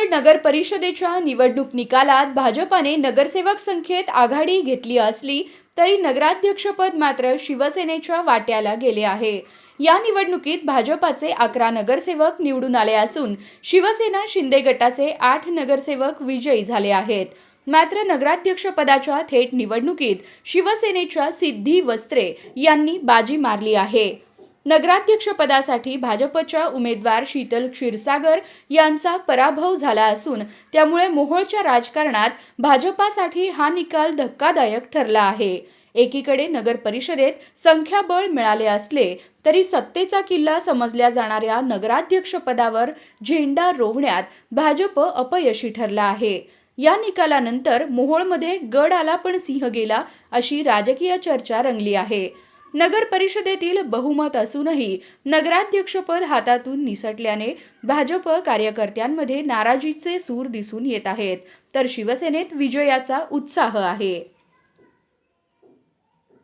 जुन्नर नगर परिषदेच्या निवडणूक निकालात भाजपाने नगरसेवक संख्येत आघाडी घेतली असली तरी नगराध्यक्षपद मात्र शिवसेनेच्या वाट्याला गेले आहे। या निवडणुकीत भाजपाचे 11 नगरसेवक निवडून आले असून शिवसेना शिंदे गटाचे 8 नगरसेवक विजयी झाले आहेत। मात्र नगराध्यक्षपदाच्या थेट निवडणुकीत शिवसेनेच्या सिद्धी वस्त्रे यांनी बाजी मारली आहे। नगराध्यक्षपदासाठी भाजपच्या उमेदवार शीतल क्षीरसागर यांचा पराभव झाला असून त्यामुळे मोहोळच्या राजकारणात भाजपासाठी हा निकाल धक्कादायक ठरला आहे। एकीकडे नगर परिषदेत संख्याबळ मिळाले असले तरी सत्तेचा किल्ला समजल्या जाणाऱ्या नगराध्यक्षपदावर झेंडा रोवण्यात भाजप अपयशी ठरला आहे। या निकालानंतर मोहोळमध्ये गड आला पण सिंह गेला अशी राजकीय चर्चा रंगली आहे। नगर परिषदेतील बहुमत असूनही नगराध्यक्षपद हातातून निसटल्याने भाजप कार्यकर्त्यांमध्ये नाराजीचे सूर दिसून येत आहेत, तर शिवसेनेत विजयाचा उत्साह आहे।